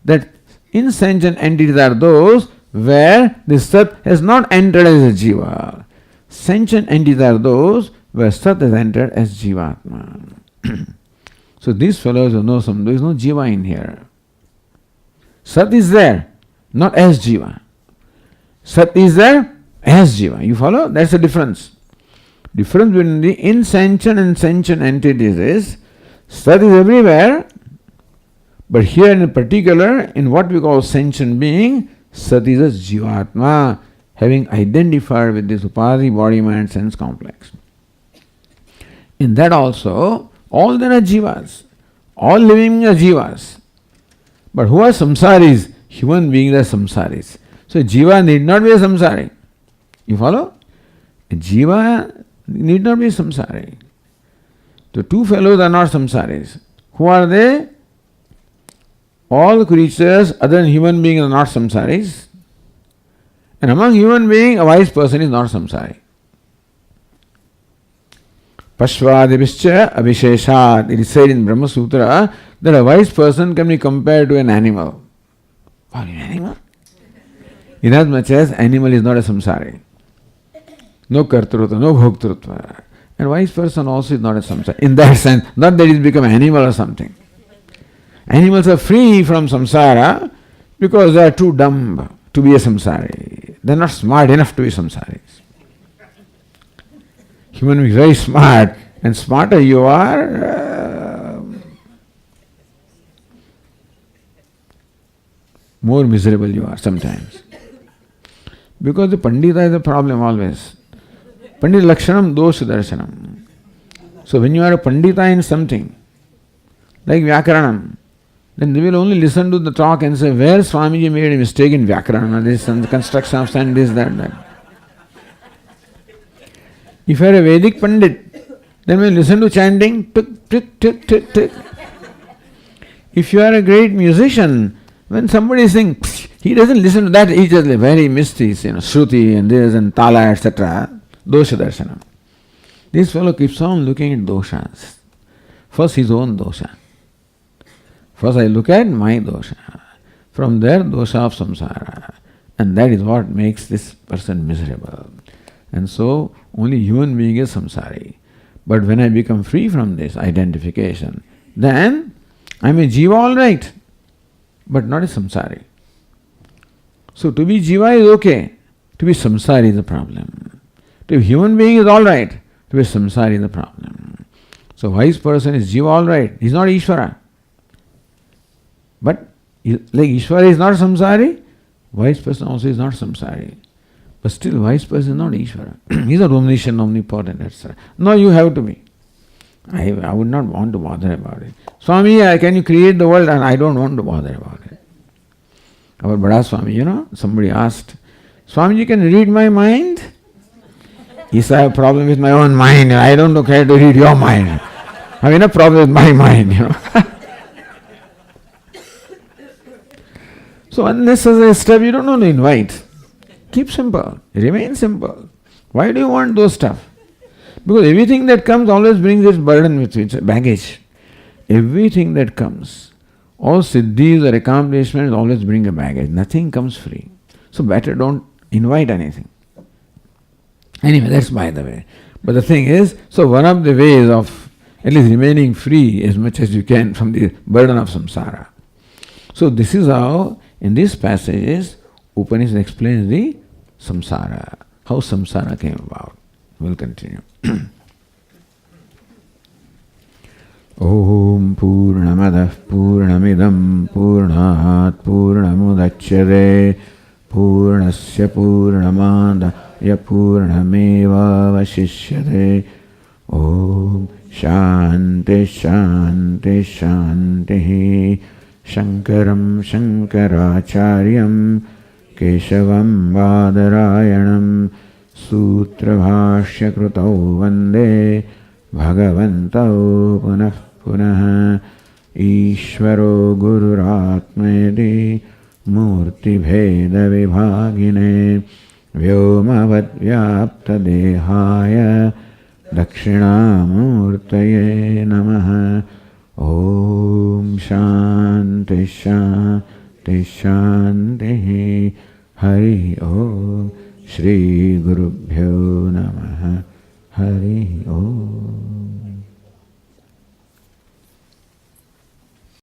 That insentient entities are those where the Sat has not entered as a Jiva. Sentient entities are those where Sat has entered as Jivatma. So these fellows who know there is no Jiva in here. Sat is there, not as Jiva. Sat is there as Jiva. You follow? That's the difference. Difference between the insentient and sentient entities is Sat is everywhere, but here in particular, in what we call sentient being, Sat is a Jivatma, having identified with this Upadhi, body, mind, sense complex. In that also, all there are Jivas. All living are Jivas. But who are samsaris? Human beings are samsaris. So Jiva need not be a samsari. You follow? A Jiva need not be samsari. The two fellows are not samsaris. Who are they? All creatures other than human beings are not samsaris. And among human beings, a wise person is not samsari. Pashvadibhischa abhisheshat. It is said in Brahma Sutra that a wise person can be compared to an animal. What, an animal? Inasmuch as animal is not a samsari. No kartrutva, no bhoktrutva. And wise person also is not a samsara. In that sense, not that he's become an animal or something. Animals are free from samsara because they are too dumb to be a samsari. They are not smart enough to be samsaris. human being is very smart, and smarter you are, more miserable you are sometimes. Because the Pandita is the problem always. Pandita Lakshanam Dosha Darshanam. So when you are a Pandita in something, like Vyakaranam, then they will only listen to the talk and say, where Swamiji made a mistake in Vyakarana, this and the construction of sand, this, that. If you are a Vedic Pandit, then when you listen to chanting, tuk, tuk, tuk, tuk, tuk. If you are a great musician, when somebody sings, he doesn't listen to that, he just very misty, Shruti and this and Tala, etc. Dosha Darshanam. This fellow keeps on looking at doshas. First his own dosha. First I look at my dosha. From there dosha of samsara. And that is what makes this person miserable. And so only human being is samsari. But when I become free from this identification, then I am a jiva alright, but not a samsari. So to be jiva is okay. To be samsari is the problem. To be human being is alright. To be samsari is the problem. So wise person is jiva alright. He is not Ishvara. But like Ishvara is not samsari, wise person also is not samsari. But still wise person is not Ishvara. He is not omniscient, omnipotent, etc. No, you have to be. I would not want to bother about it. Swami, can you create the world? And I don't want to bother about it. Our Bada Swami, somebody asked, Swami, you can read my mind? He said, I have a problem with my own mind. I don't care to read your mind. I have enough problem with my mind, So unnecessary stuff you don't want to invite. Keep simple. Remain simple. Why do you want those stuff? Because everything that comes always brings its burden with its baggage. Everything that comes, all siddhis or accomplishments always bring a baggage. Nothing comes free. So better don't invite anything. Anyway, that's by the way. But the thing is, so one of the ways of at least remaining free as much as you can from the burden of samsara. So this is how, in these passages, Upanishad explains the samsara, how samsara came about. We'll continue. Om Purnamadah Purnamidam Purnat Purnamudachyate Purnasya Purnamadaya Purnameva Vashishyate. Om Shanti Shanti Shanti. Shankaram Shankaracharyam Keshavam Vadarayanam Sutra Bhashya Krutau Vande Bhagavantau Punah Punah. Ishvaro Gururatmedi Murti Bheda Vibhagine Vyomavad Vyapta Dehaya Dakshinamurtaye Namaha. Om Shanti Shanti Shanti. Hari Om. Shri Gurubhyo Namaha. Hari Om.